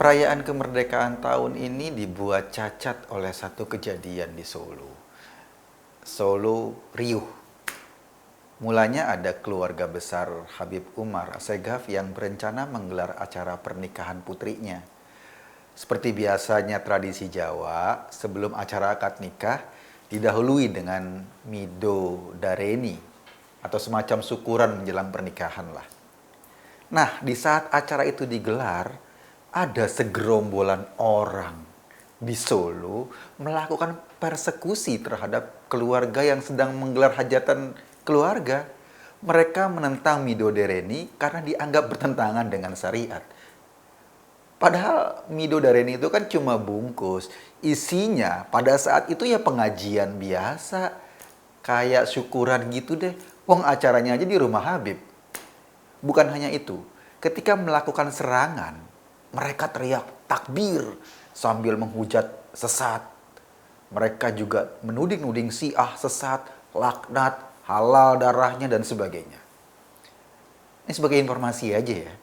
Perayaan kemerdekaan tahun ini dibuat cacat oleh satu kejadian di Solo. Solo riuh. Mulanya ada keluarga besar Habib Umar Assegaf yang berencana menggelar acara pernikahan putrinya. Seperti biasanya tradisi Jawa, sebelum acara akad nikah didahului dengan mido dareni atau semacam syukuran menjelang pernikahan lah. Nah, di saat acara itu digelar, ada segerombolan orang di Solo melakukan persekusi terhadap keluarga yang sedang menggelar hajatan keluarga. Mereka menentang mido dareni karena dianggap bertentangan dengan syariat. Padahal mido dareni itu kan cuma bungkus. Isinya pada saat itu ya pengajian biasa. Kayak syukuran gitu deh. Wong acaranya aja di rumah Habib. Bukan hanya itu, ketika melakukan serangan, mereka teriak takbir sambil menghujat sesat. Mereka juga menuding-nuding Syiah sesat, laknat, halal darahnya, dan sebagainya. Ini sebagai informasi aja ya.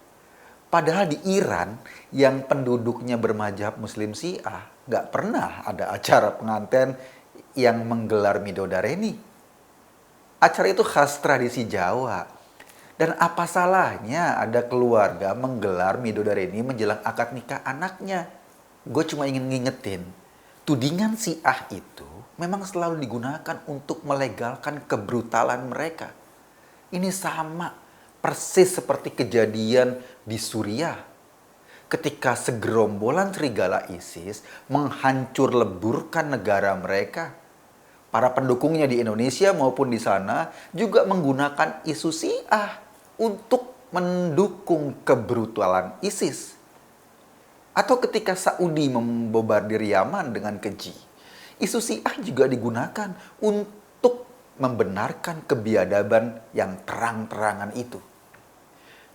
Padahal di Iran, yang penduduknya bermadzhab Muslim Syiah, nggak pernah ada acara pengantin yang menggelar mido dareni. Acara itu khas tradisi Jawa. Dan apa salahnya ada keluarga menggelar mido dareni menjelang akad nikah anaknya? Gue cuma ingin ngingetin, tudingan Syiah itu memang selalu digunakan untuk melegalkan kebrutalan mereka. Ini sama, persis seperti kejadian di Suriah. Ketika segerombolan serigala ISIS menghancur leburkan negara mereka. Para pendukungnya di Indonesia maupun di sana juga menggunakan isu Syiah untuk mendukung kebrutalan ISIS. Atau ketika Saudi membombardir Yaman dengan keji, isu Syiah juga digunakan untuk membenarkan kebiadaban yang terang-terangan itu.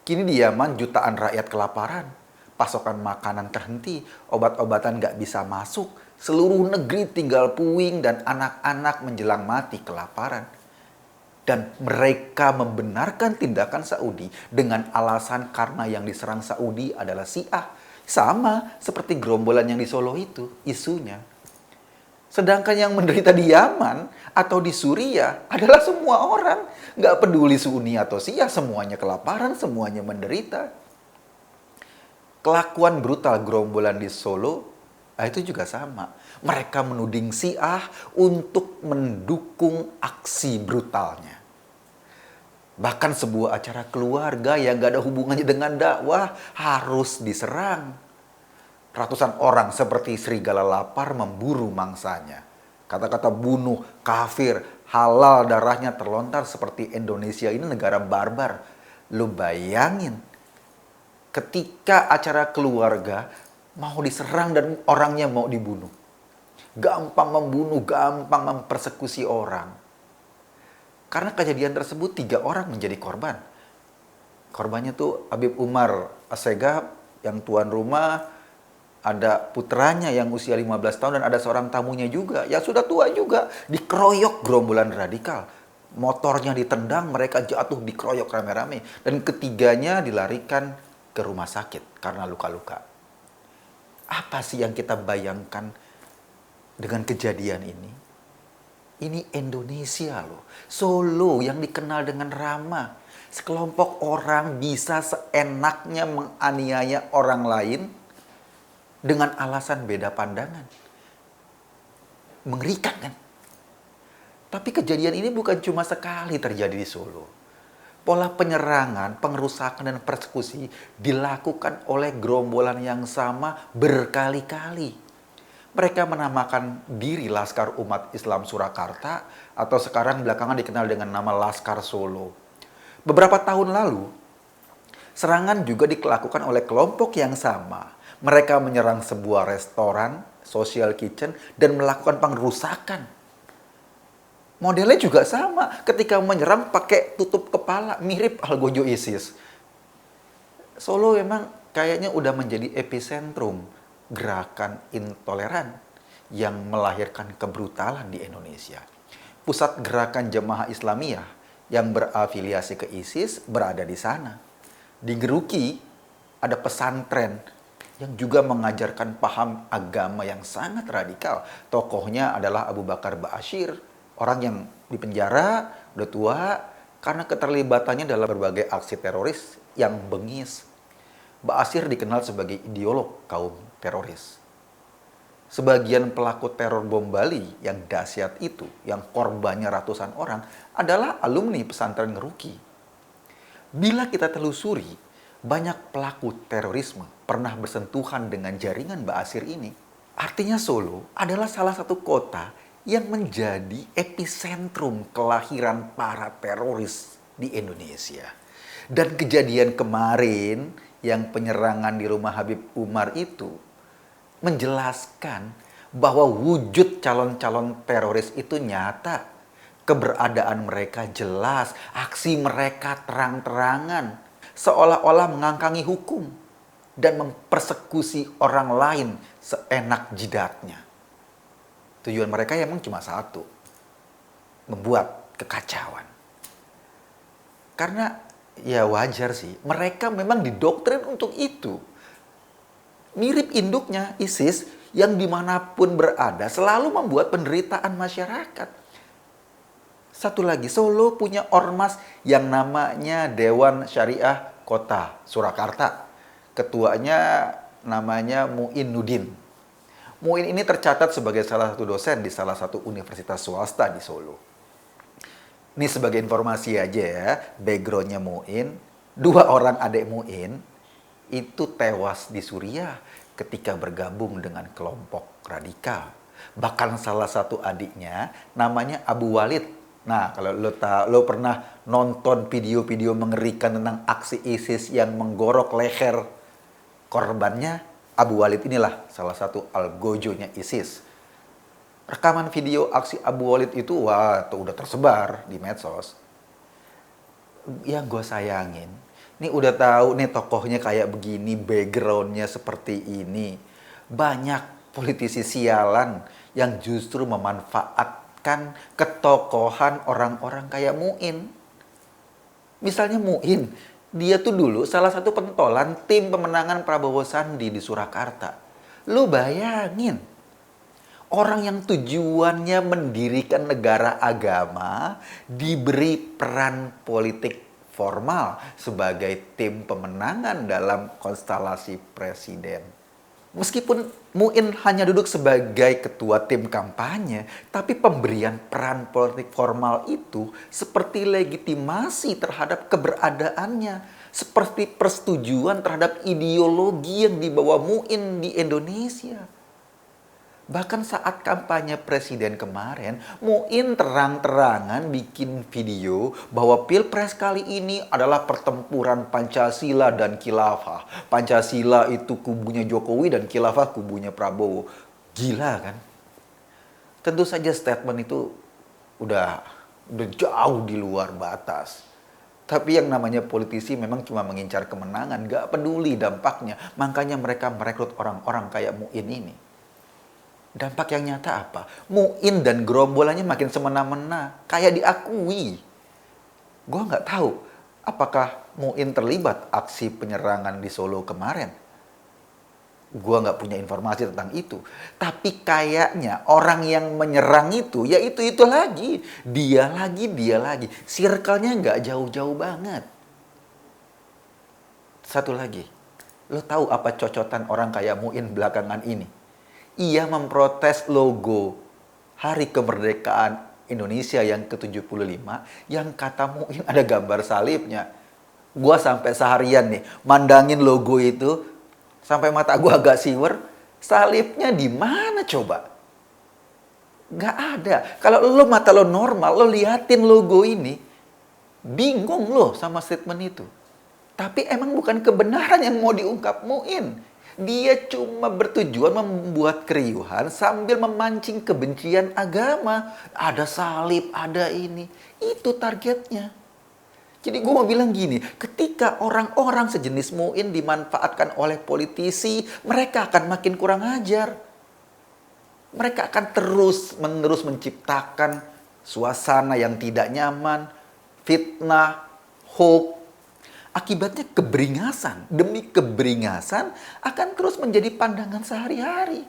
Kini di Yaman jutaan rakyat kelaparan, pasokan makanan terhenti, obat-obatan gak bisa masuk, seluruh negeri tinggal puing dan anak-anak menjelang mati kelaparan. Dan mereka membenarkan tindakan Saudi dengan alasan karena yang diserang Saudi adalah Syiah. Sama seperti gerombolan yang di Solo itu, isunya. Sedangkan yang menderita di Yaman atau di Suriah adalah semua orang. Nggak peduli Sunni atau Syiah, semuanya kelaparan, semuanya menderita. Kelakuan brutal gerombolan di Solo, itu juga sama. Mereka menuding Syiah untuk mendukung aksi brutalnya. Bahkan sebuah acara keluarga yang gak ada hubungannya dengan dakwah harus diserang. Ratusan orang seperti serigala lapar memburu mangsanya. Kata-kata bunuh, kafir, halal darahnya terlontar seperti Indonesia ini negara barbar. Lu bayangin, ketika acara keluarga mau diserang dan orangnya mau dibunuh. Gampang membunuh, gampang mempersekusi orang. Karena kejadian tersebut 3 orang menjadi korban. Korbannya tuh Habib Umar Assegaf yang tuan rumah, ada putranya yang usia 15 tahun dan ada seorang tamunya juga yang sudah tua juga, dikeroyok gerombolan radikal. Motornya ditendang, mereka jatuh dikeroyok rame-rame dan ketiganya dilarikan ke rumah sakit karena luka-luka. Apa sih yang kita bayangkan dengan kejadian ini? Ini Indonesia loh. Solo yang dikenal dengan ramah. Sekelompok orang bisa seenaknya menganiaya orang lain dengan alasan beda pandangan. Mengerikan kan? Tapi kejadian ini bukan cuma sekali terjadi di Solo. Pola penyerangan, pengerusakan, dan persekusi dilakukan oleh gerombolan yang sama berkali-kali. Mereka menamakan diri Laskar Umat Islam Surakarta atau sekarang belakangan dikenal dengan nama Laskar Solo. Beberapa tahun lalu, serangan juga dilakukan oleh kelompok yang sama. Mereka menyerang sebuah restoran, social kitchen, dan melakukan pengerusakan. Modelnya juga sama, ketika menyerang pakai tutup kepala, mirip Algojo ISIS. Solo memang kayaknya udah menjadi epicentrum gerakan intoleran yang melahirkan kebrutalan di Indonesia. Pusat gerakan Jemaah Islamiyah yang berafiliasi ke ISIS berada di sana. Di Geruki ada pesantren yang juga mengajarkan paham agama yang sangat radikal. Tokohnya adalah Abu Bakar Ba'asyir, orang yang dipenjara, udah tua, karena keterlibatannya dalam berbagai aksi teroris yang bengis. Ba'asyir dikenal sebagai ideolog kaum teroris. Sebagian pelaku teror bom Bali yang dahsyat itu, yang korbannya ratusan orang, adalah alumni pesantren Ngeruki. Bila kita telusuri, banyak pelaku terorisme pernah bersentuhan dengan jaringan Ba'asyir ini. Artinya Solo adalah salah satu kota yang menjadi epicentrum kelahiran para teroris di Indonesia. Dan kejadian kemarin yang penyerangan di rumah Habib Umar itu menjelaskan bahwa wujud calon-calon teroris itu nyata. Keberadaan mereka jelas, aksi mereka terang-terangan, seolah-olah mengangkangi hukum dan mempersekusi orang lain seenak jidatnya. Tujuan mereka emang cuma satu, membuat kekacauan. Karena ya wajar sih, mereka memang didoktrin untuk itu. Mirip induknya ISIS yang dimanapun berada selalu membuat penderitaan masyarakat. Satu lagi, Solo punya ormas yang namanya Dewan Syariah Kota Surakarta. Ketuanya namanya Muin Nudin. Muin ini tercatat sebagai salah satu dosen di salah satu universitas swasta di Solo. Ini sebagai informasi aja ya, backgroundnya Muin. 2 orang adik Muin itu tewas di Suriah ketika bergabung dengan kelompok radikal. Bahkan salah satu adiknya namanya Abu Walid. Nah, kalau lo pernah nonton video-video mengerikan tentang aksi ISIS yang menggorok leher korbannya, Abu Walid inilah salah satu algojonya ISIS. Rekaman video aksi Abu Walid itu, wah, tuh udah tersebar di medsos. Yang gue sayangin, ini udah tahu nih tokohnya kayak begini, backgroundnya seperti ini. Banyak politisi sialan yang justru memanfaatkan ketokohan orang-orang kayak Muin. Misalnya Muin, dia tuh dulu salah satu pentolan tim pemenangan Prabowo Sandi di Surakarta. Lu bayangin, orang yang tujuannya mendirikan negara agama diberi peran politik formal sebagai tim pemenangan dalam konstelasi presiden. Meskipun Muin hanya duduk sebagai ketua tim kampanye, tapi pemberian peran politik formal itu seperti legitimasi terhadap keberadaannya, seperti persetujuan terhadap ideologi yang dibawa Muin di Indonesia. Bahkan saat kampanye presiden kemarin, Muin terang-terangan bikin video bahwa Pilpres kali ini adalah pertempuran Pancasila dan Khilafah. Pancasila itu kubunya Jokowi dan Khilafah kubunya Prabowo. Gila kan? Tentu saja statement itu udah jauh di luar batas. Tapi yang namanya politisi memang cuma mengincar kemenangan, gak peduli dampaknya. Makanya mereka merekrut orang-orang kayak Muin ini. Dampak yang nyata apa? Muin dan gerombolannya makin semena-mena, kayak diakui. Gue nggak tahu apakah Muin terlibat aksi penyerangan di Solo kemarin. Gue nggak punya informasi tentang itu. Tapi kayaknya orang yang menyerang itu, ya itu lagi. Dia lagi. Circle-nya nggak jauh-jauh banget. Satu lagi, lo tahu apa cocotan orang kayak Muin belakangan ini? Ia memprotes logo Hari Kemerdekaan Indonesia yang ke-75 yang kata Muin ada gambar salibnya. Gua sampai seharian nih mandangin logo itu sampai mata gua agak siwer. Salibnya di mana coba? Gak ada. Kalau lo mata lo normal, lo liatin logo ini, bingung lo sama statement itu. Tapi emang bukan kebenaran yang mau diungkap Muin. Dia cuma bertujuan membuat keriuhan sambil memancing kebencian agama. Ada salib, ada ini. Itu targetnya. Jadi gue mau bilang gini, ketika orang-orang sejenis Muin dimanfaatkan oleh politisi, mereka akan makin kurang ajar. Mereka akan terus-menerus menciptakan suasana yang tidak nyaman, fitnah, hoax. Akibatnya keberingasan demi keberingasan akan terus menjadi pandangan sehari-hari.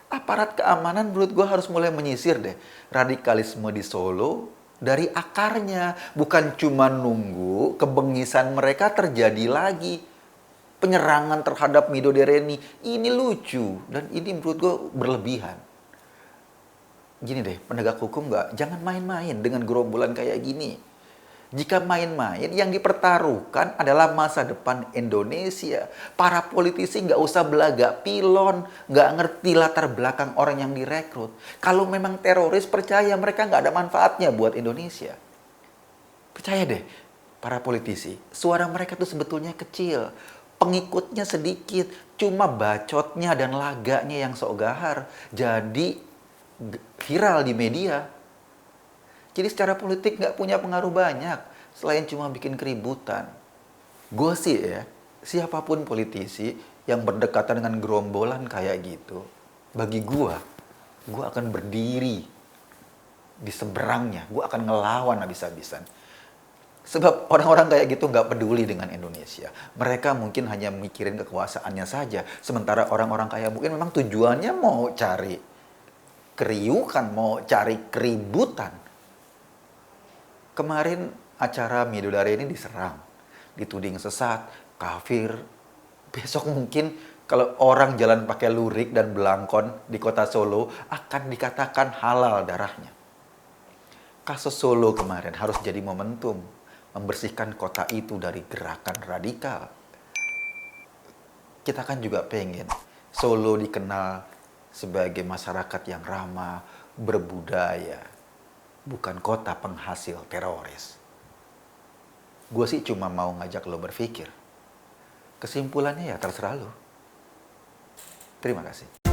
Aparat keamanan menurut gue harus mulai menyisir deh radikalisme di Solo dari akarnya. Bukan cuma nunggu kebengisan mereka terjadi lagi. Penyerangan terhadap Midodareni ini lucu dan ini menurut gue berlebihan. Gini deh, penegak hukum jangan main-main dengan gerombolan kayak gini. Jika main-main, yang dipertaruhkan adalah masa depan Indonesia. Para politisi nggak usah belagak pilon, nggak ngerti latar belakang orang yang direkrut. Kalau memang teroris, percaya mereka nggak ada manfaatnya buat Indonesia. Percaya deh, para politisi, suara mereka tuh sebetulnya kecil. Pengikutnya sedikit, cuma bacotnya dan laganya yang sok gahar. Jadi viral di media. Jadi secara politik nggak punya pengaruh banyak, selain cuma bikin keributan. Gue sih ya, siapapun politisi yang berdekatan dengan gerombolan kayak gitu, bagi gue akan berdiri di seberangnya, gue akan ngelawan habis-habisan. Sebab orang-orang kayak gitu nggak peduli dengan Indonesia. Mereka mungkin hanya mikirin kekuasaannya saja. Sementara orang-orang kaya mungkin memang tujuannya mau cari keriukan, mau cari keributan. Kemarin acara Midodareni diserang, dituding sesat, kafir. Besok mungkin kalau orang jalan pakai lurik dan belangkon di kota Solo akan dikatakan halal darahnya. Kasus Solo kemarin harus jadi momentum membersihkan kota itu dari gerakan radikal. Kita kan juga pengen Solo dikenal sebagai masyarakat yang ramah, berbudaya, bukan kota penghasil teroris. Gue sih cuma mau ngajak lo berpikir. Kesimpulannya ya terserah lo. Terima kasih.